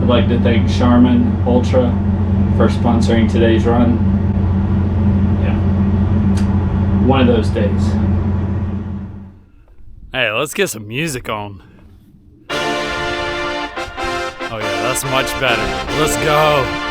I'd like to thank Charmin Ultra for sponsoring today's run. Yeah, one of those days. Hey, let's get some music on. Oh yeah, that's much better. Let's go.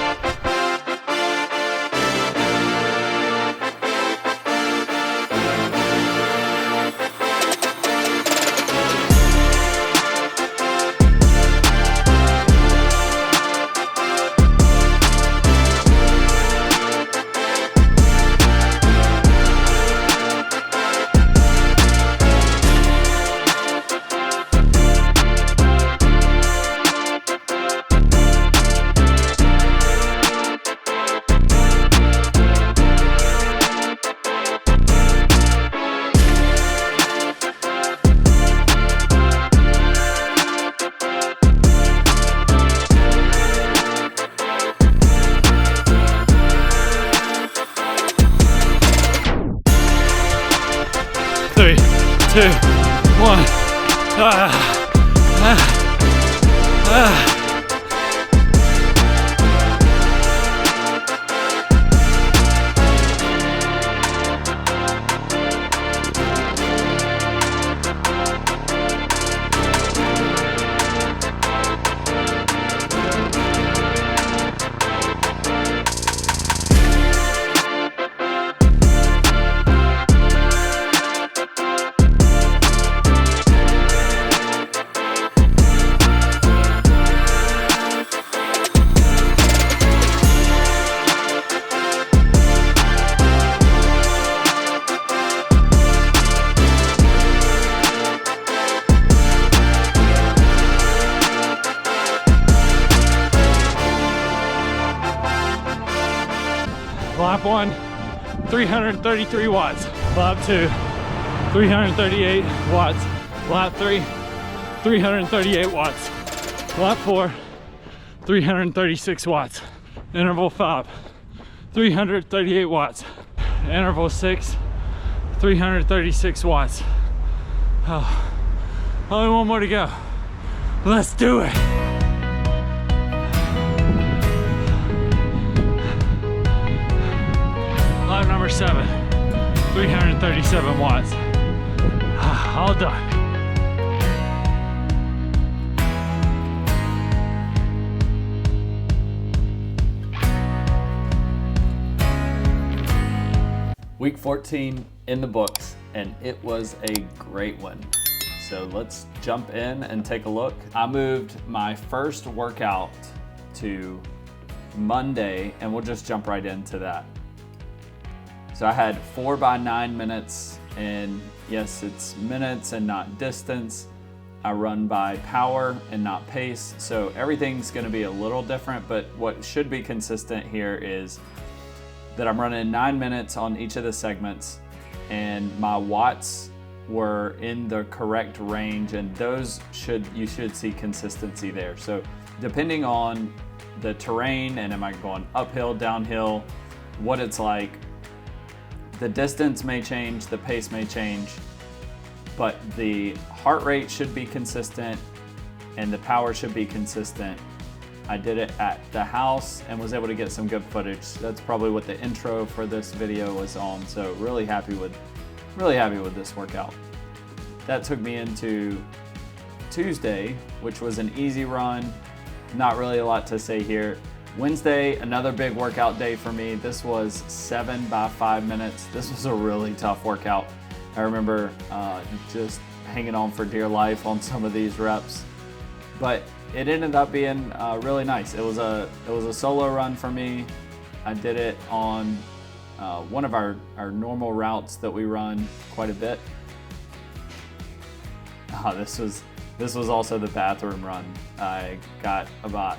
Three, two, one. Lap 1, 333 watts. Lap 2, 338 watts. Lap 3, 338 watts. Lap 4, 336 watts. Interval 5, 338 watts. Interval 6, 336 watts. Oh, only one more to go. Let's do it. Lap number 7, 337 watts. All done. Week 14 in the books, and it was a great one. So let's jump in and take a look. I moved my first workout to Monday, and we'll just jump right into that. So I had 4 by 9 minutes, and yes, it's minutes and not distance. I run by power and not pace, so everything's gonna be a little different, but what should be consistent here is that I'm running 9 minutes on each of the segments, and my watts were in the correct range, and those you should see consistency there. So depending on the terrain, and am I going uphill, downhill, what it's like, the distance may change, the pace may change, but the heart rate should be consistent and the power should be consistent. I did it at the house and was able to get some good footage. That's probably what the intro for this video was on. So really happy with this workout. That took me into Tuesday, which was an easy run. Not really a lot to say here. Wednesday, another big workout day for me. This was 7 by 5 minutes. This was a really tough workout. I remember just hanging on for dear life on some of these reps, but it ended up being really nice. It was a solo run for me. I did it on one of our normal routes that we run quite a bit. This was also the bathroom run. I got about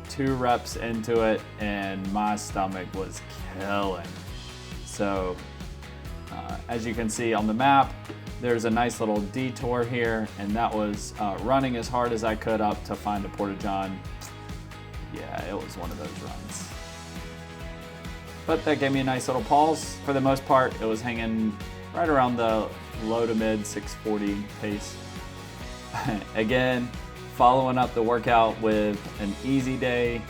2 reps into it and my stomach was killing. So as you can see on the map, there's a nice little detour here, and that was running as hard as I could up to find a Porta-John. Yeah, it was one of those runs. But that gave me a nice little pause. For the most part, it was hanging right around the low to mid 640 pace. Again, following up the workout with an easy day,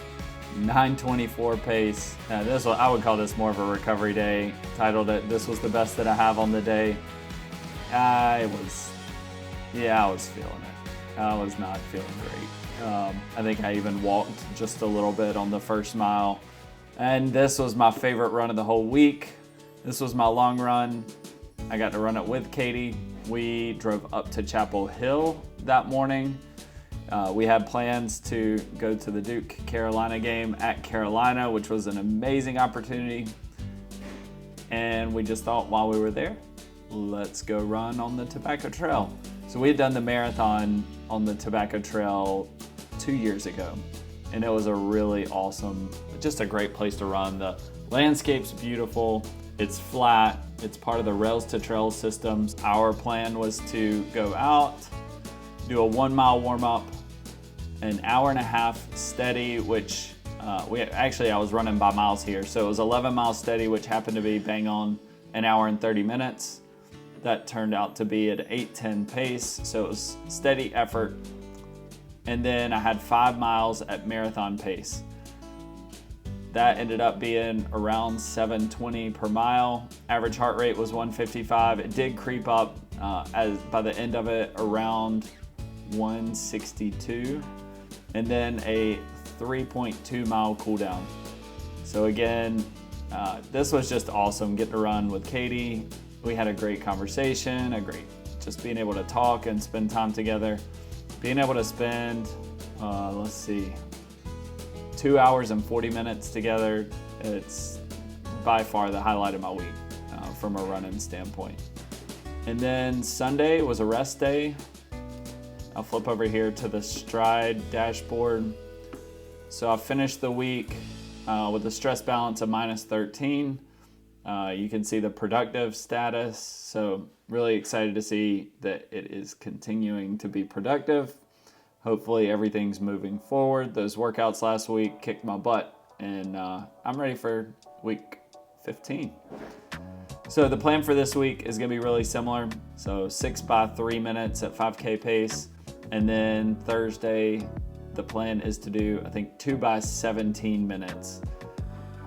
9:24 pace. I would call this more of a recovery day. Titled it, "This was the best that I have on the day." I was feeling it. I was not feeling great. I think I even walked just a little bit on the first mile. And this was my favorite run of the whole week. This was my long run. I got to run it with Katie. We drove up to Chapel Hill that morning. We had plans to go to the Duke Carolina game at Carolina, which was an amazing opportunity. And we just thought while we were there, let's go run on the Tobacco Trail. So we had done the marathon on the Tobacco Trail 2 years ago, and it was a really awesome, just a great place to run. The landscape's beautiful, it's flat, it's part of the Rails to Trails systems. Our plan was to go out, do a 1 mile warm up, an hour and a half steady, which I was running by miles here. So it was 11 miles steady, which happened to be bang on an hour and 30 minutes. That turned out to be at 8:10 pace. So it was steady effort. And then I had 5 miles at marathon pace. That ended up being around 7:20 per mile. Average heart rate was 155. It did creep up as by the end of it around 162. And then a 3.2 mile cool down. So again, this was just awesome getting to run with Katie. We had a great conversation, just being able to talk and spend time together. Being able to spend, 2 hours and 40 minutes together, it's by far the highlight of my week from a running standpoint. And then Sunday was a rest day. I'll flip over here to the Stride dashboard. So I finished the week with a stress balance of -13. You can see the productive status. So really excited to see that it is continuing to be productive. Hopefully everything's moving forward. Those workouts last week kicked my butt, and I'm ready for week 15. So the plan for this week is gonna be really similar. So 6 by 3 minutes at 5K pace. And then Thursday, the plan is to do, I think, 2 by 17 minutes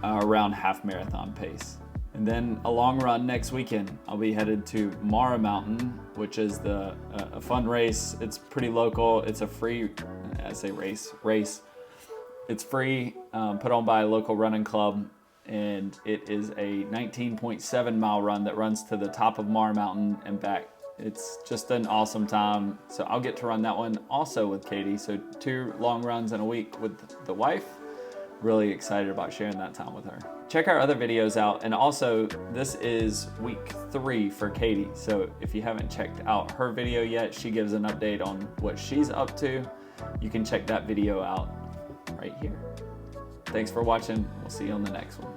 around half marathon pace. And then a long run next weekend. I'll be headed to Mara Mountain, which is a fun race. It's pretty local. It's a free, race. It's free, put on by a local running club. And it is a 19.7 mile run that runs to the top of Mara Mountain and back. It's just an awesome time. So I'll get to run that one also with Katie. So 2 long runs in a week with the wife. Really excited about sharing that time with her. Check our other videos out. And also, this is week 3 for Katie. So if you haven't checked out her video yet, she gives an update on what she's up to. You can check that video out right here. Thanks for watching. We'll see you on the next one.